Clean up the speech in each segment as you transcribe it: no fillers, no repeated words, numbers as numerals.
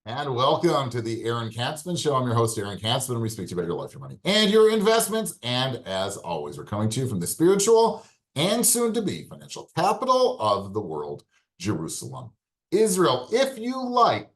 And welcome to the Aaron Katzman Show. I'm your host, Aaron Katzman, and we speak to you about your life, your money, and your investments. And as always, we're coming to you from the spiritual and soon-to-be financial capital of the world, Jerusalem, Israel. If you like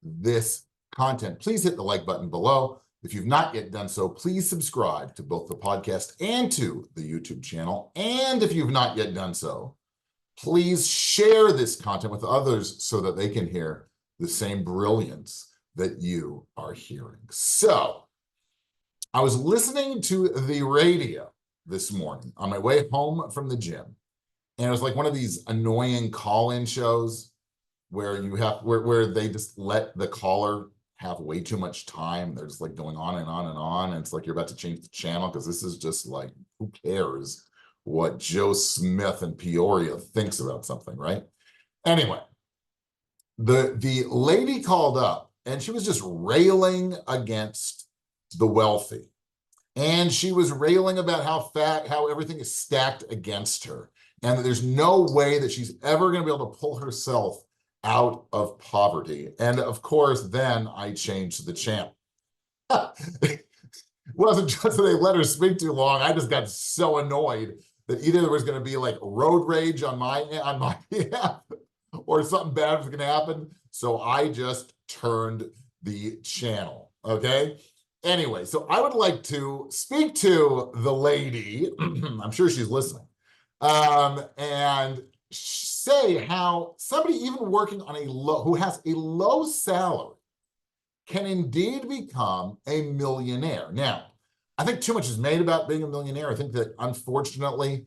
this content, please hit the like button below. If you've not yet done so, please subscribe to both the podcast and to the YouTube channel. And if you've not yet done so, please share this content with others so that they can hear the same brilliance that you are hearing. So I was listening to the radio this morning on my way home from the gym, and it was like one of these annoying call-in shows where you have where they just let the caller have way too much time. They're just like going on and on and on, and it's like you're about to change the channel because this is just like, who cares what Joe Smith in Peoria thinks about something, right? Anyway, the lady called up and she was just railing against the wealthy. And she was railing about how everything is stacked against her, and that there's no way that she's ever going to be able to pull herself out of poverty. And of course, then I changed the channel. It wasn't just that they let her speak too long. I just got so annoyed that either there was going to be like road rage on my behalf, or something bad was going to happen. So I just turned the channel, okay? Anyway, so I would like to speak to the lady, I'm sure she's listening, and say how somebody even working on who has a low salary can indeed become a millionaire. Now, I think too much is made about being a millionaire. I think that unfortunately,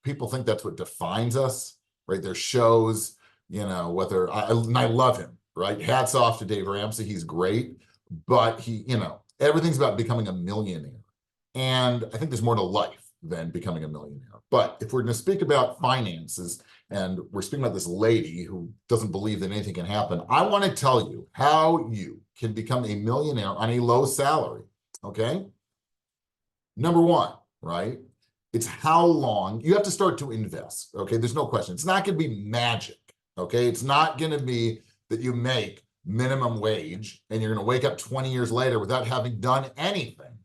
people think that's what defines us, right? There's shows, you know, whether I love him, right? Hats off to Dave Ramsey. He's great, but he, you know, everything's about becoming a millionaire. And I think there's more to life than becoming a millionaire. But if we're going to speak about finances, and we're speaking about this lady who doesn't believe that anything can happen, I want to tell you how you can become a millionaire on a low salary, okay? Number one, right? It's how long you have to start to invest, okay? There's no question. It's not going to be magic. Okay, it's not going to be that you make minimum wage and you're going to wake up 20 years later without having done anything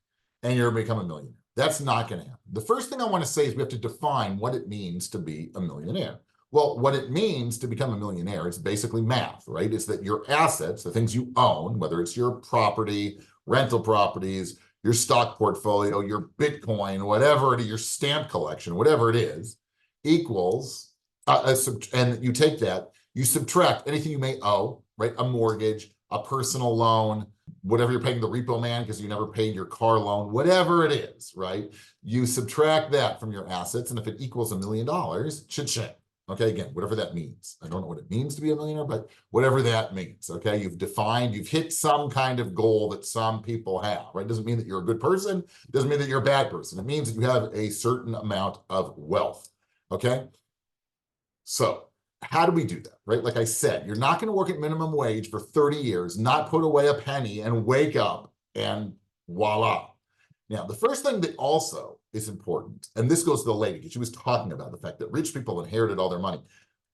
and you're going to become a millionaire. That's not going to happen. The first thing I want to say is we have to define what it means to be a millionaire. Well, what it means to become a millionaire is basically math, right? It's that your assets, the things you own, whether it's your property, rental properties, your stock portfolio, your Bitcoin, whatever it is, your stamp collection, whatever it is, equals and you take that, you subtract anything you may owe, right? A mortgage, a personal loan, whatever you're paying the repo man because you never paid your car loan, whatever it is, right? You subtract that from your assets, and if it equals $1 million, cha-ching. Okay, again, whatever that means. I don't know what it means to be a millionaire, but whatever that means, okay? You've hit some kind of goal that some people have, right? It doesn't mean that you're a good person. It doesn't mean that you're a bad person. It means that you have a certain amount of wealth, okay? So how do we do that, right? Like I said, you're not going to work at minimum wage for 30 years, not put away a penny and wake up and voila. Now, the first thing that also is important, and this goes to the lady, because she was talking about the fact that rich people inherited all their money.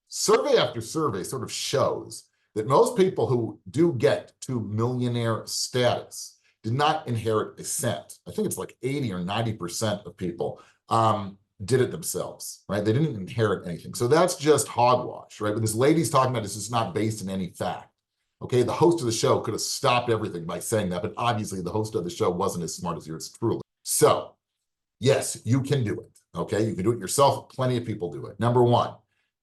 Survey after survey sort of shows that most people who do get to millionaire status did not inherit a cent. I think it's like 80 or 90% of people did it themselves, right? They didn't inherit anything. So that's just hogwash, right? But this lady's talking about this is not based in any fact. Okay, the host of the show could have stopped everything by saying that, but obviously the host of the show wasn't as smart as yours truly. So yes, you can do it, okay? You can do it yourself. Plenty of people do it. Number one,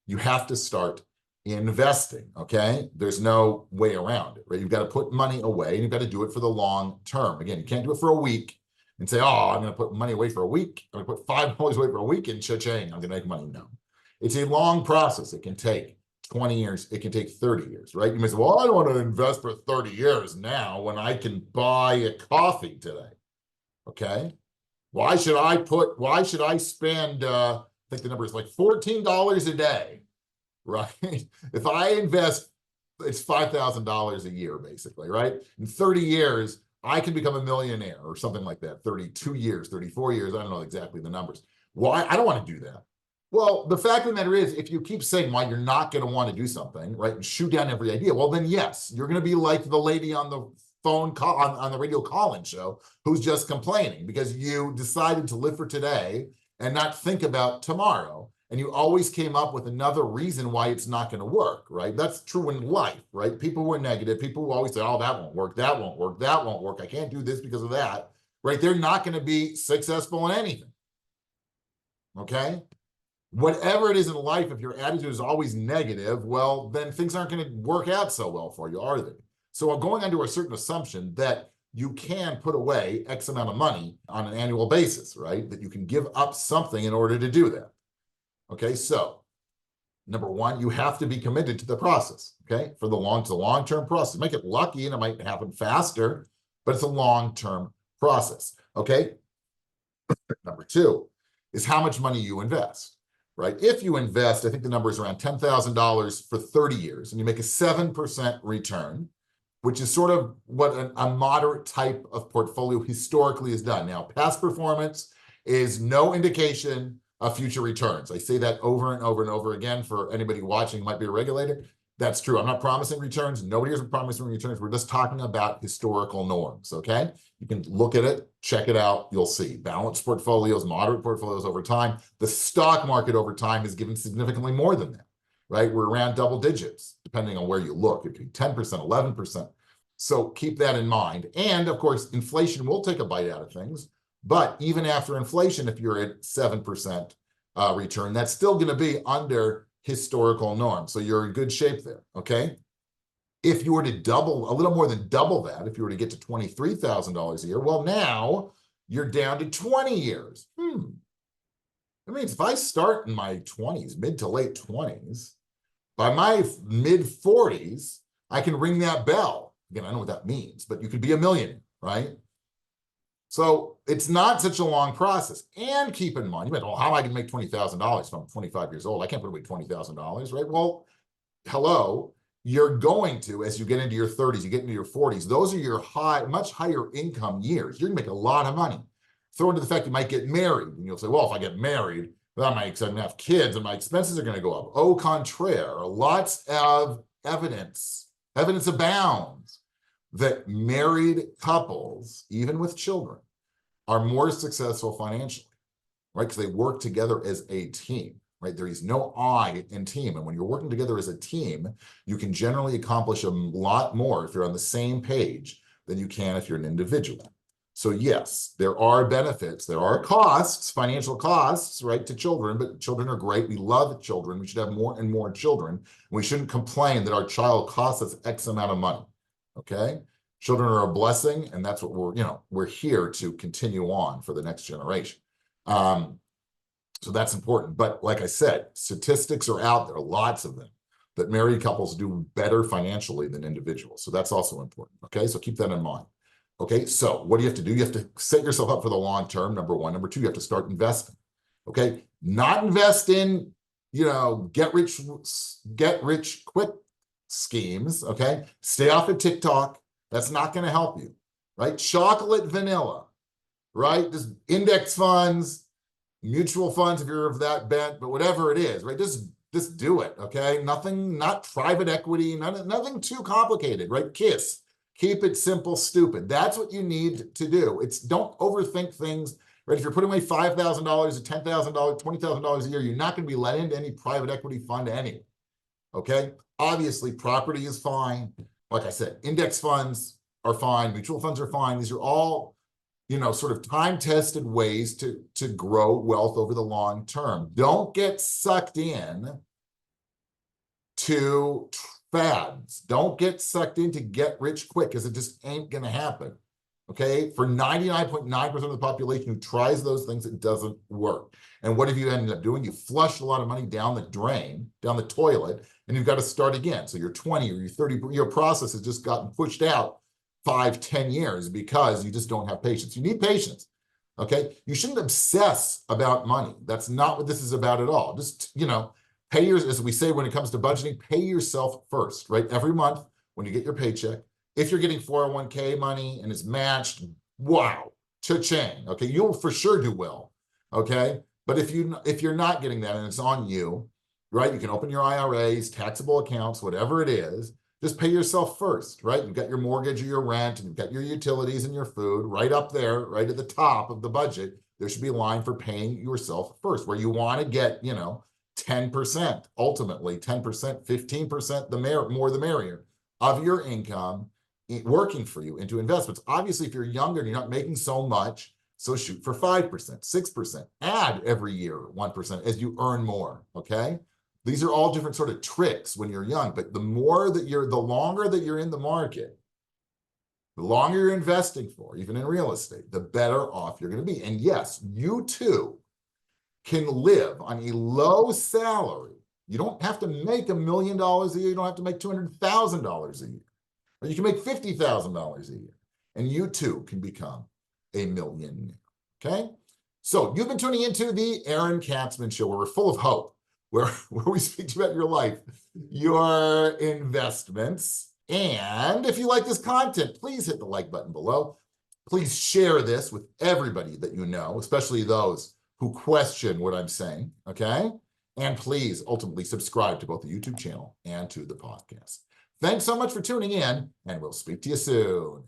you have to start investing, okay? There's no way around it, right? You've got to put money away, and you've got to do it for the long term. Again, you can't do it for a week and say, oh, I'm going to put money away for a week. I'm going to put $5 away for a week and cha-ching, I'm going to make money. No. It's a long process. It can take 20 years. It can take 30 years, right? You may say, well, I don't want to invest for 30 years now when I can buy a coffee today, okay? Why should I spend, I think the number is like $14 a day, right? If I invest, it's $5,000 a year, basically, right? In 30 years, I can become a millionaire or something like that. 32 years, 34 years, I don't know exactly the numbers. Why? I don't want to do that. Well, the fact of the matter is, if you keep saying why you're not going to want to do something, right, and shoot down every idea, well, then yes, you're going to be like the lady on the phone call on the radio call-in show who's just complaining because you decided to live for today and not think about tomorrow. And you always came up with another reason why it's not going to work, right? That's true in life, right? People who are negative, people who always say, oh, that won't work, that won't work, that won't work, I can't do this because of that, right? They're not going to be successful in anything, okay? Whatever it is in life, if your attitude is always negative, well, then things aren't going to work out so well for you, are they? So I'm going under a certain assumption that you can put away X amount of money on an annual basis, right? That you can give up something in order to do that. Okay, so number one, you have to be committed to the process, okay? For the long-term process. Make it lucky and it might happen faster, but it's a long-term process, okay? Number two is how much money you invest. Right? If you invest, I think the number is around $10,000 for 30 years, and you make a 7% return, which is sort of what a moderate type of portfolio historically has done. Now, past performance is no indication of future returns. I say that over and over and over again for anybody watching who might be a regulator. That's true. I'm not promising returns. Nobody is promising returns. We're just talking about historical norms, okay? You can look at it, check it out, you'll see. Balanced portfolios, moderate portfolios over time. The stock market over time has given significantly more than that, right? We're around double digits, depending on where you look. It could be 10%, 11%. So keep that in mind. And of course, inflation will take a bite out of things. But even after inflation, if you're at 7% return, that's still going to be under historical norms. So you're in good shape there, okay? If you were to double, a little more than double that, if you were to get to $23,000 a year, well, now you're down to 20 years. That means if I start in my 20s, mid to late 20s, by my mid 40s, I can ring that bell. Again, I don't know what that means, but you could be a millionaire, right? So it's not such a long process. And keep in mind, you might, well, how am I going to make $20,000 if I'm 25 years old? I can't put away $20,000, right? Well, hello, you're going to, as you get into your 30s, you get into your 40s, those are your much higher income years. You're going to make a lot of money. Throw into the fact you might get married, and you'll say, well, if I get married, then I might have kids and my expenses are going to go up. Au contraire, lots of evidence abounds that married couples, even with children, are more successful financially, right? Because they work together as a team, right? There is no I in team. And when you're working together as a team, you can generally accomplish a lot more if you're on the same page than you can if you're an individual. So yes, there are benefits, there are costs, financial costs, right, to children, but children are great. We love children. We should have more and more children. We shouldn't complain that our child costs us X amount of money, okay? Children are a blessing, and that's what we're here to continue on for the next generation. So that's important. But like I said, statistics are out there, lots of them, that married couples do better financially than individuals. So that's also important, okay? So keep that in mind. Okay, so what do you have to do? You have to set yourself up for the long term, number one. Number two, you have to start investing, okay? Not invest in, get rich quick schemes, okay? Stay off of TikTok. That's not going to help you, right? Chocolate vanilla, right? Just index funds, mutual funds if you're of that bent, but whatever it is, right? Just do it, okay? Nothing, not private equity, nothing too complicated, right? KISS. Keep it simple, stupid. That's what you need to do. Don't overthink things, right? If you're putting away $5,000, $10,000, $20,000 a year, you're not going to be let into any private equity fund anyway, okay? Obviously, property is fine. Like I said, index funds are fine. Mutual funds are fine. These are all, sort of time-tested ways to grow wealth over the long term. Don't get sucked in to fads. Don't get sucked in to get rich quick, because it just ain't going to happen. Okay? For 99.9% of the population who tries those things, it doesn't work. And what have you ended up doing? You flushed a lot of money down the drain, down the toilet, and you've got to start again. So you're 20 or you're 30, your process has just gotten pushed out 5, 10 years because you just don't have patience. You need patience. Okay? You shouldn't obsess about money. That's not what this is about at all. Just, pay as we say when it comes to budgeting, pay yourself first, right? Every month when you get your paycheck, if you're getting 401k money and it's matched, wow, cha-ching, okay? You'll for sure do well, okay? But if you're not getting that and it's on you, right? You can open your IRAs, taxable accounts, whatever it is. Just pay yourself first, right? You've got your mortgage or your rent, and you've got your utilities and your food right up there, right at the top of the budget. There should be a line for paying yourself first, where you want to get, 10%, ultimately 10%, 15%, more the merrier, of your income working for you into investments. Obviously, if you're younger and you're not making so much, so shoot for 5%, 6%, add every year 1% as you earn more, okay? These are all different sort of tricks when you're young, but the longer that you're in the market, the longer you're investing for, even in real estate, the better off you're going to be. And yes, you too can live on a low salary. You don't have to make $1 million a year. You don't have to make $200,000 a year. Or you can make $50,000 a year. And you too can become a millionaire. Okay? So you've been tuning into the Aaron Katzman Show, where we're full of hope, where we speak to you about your life, your investments. And if you like this content, please hit the like button below. Please share this with everybody that you know, especially those who question what I'm saying, okay? And please ultimately subscribe to both the YouTube channel and to the podcast. Thanks so much for tuning in, and we'll speak to you soon.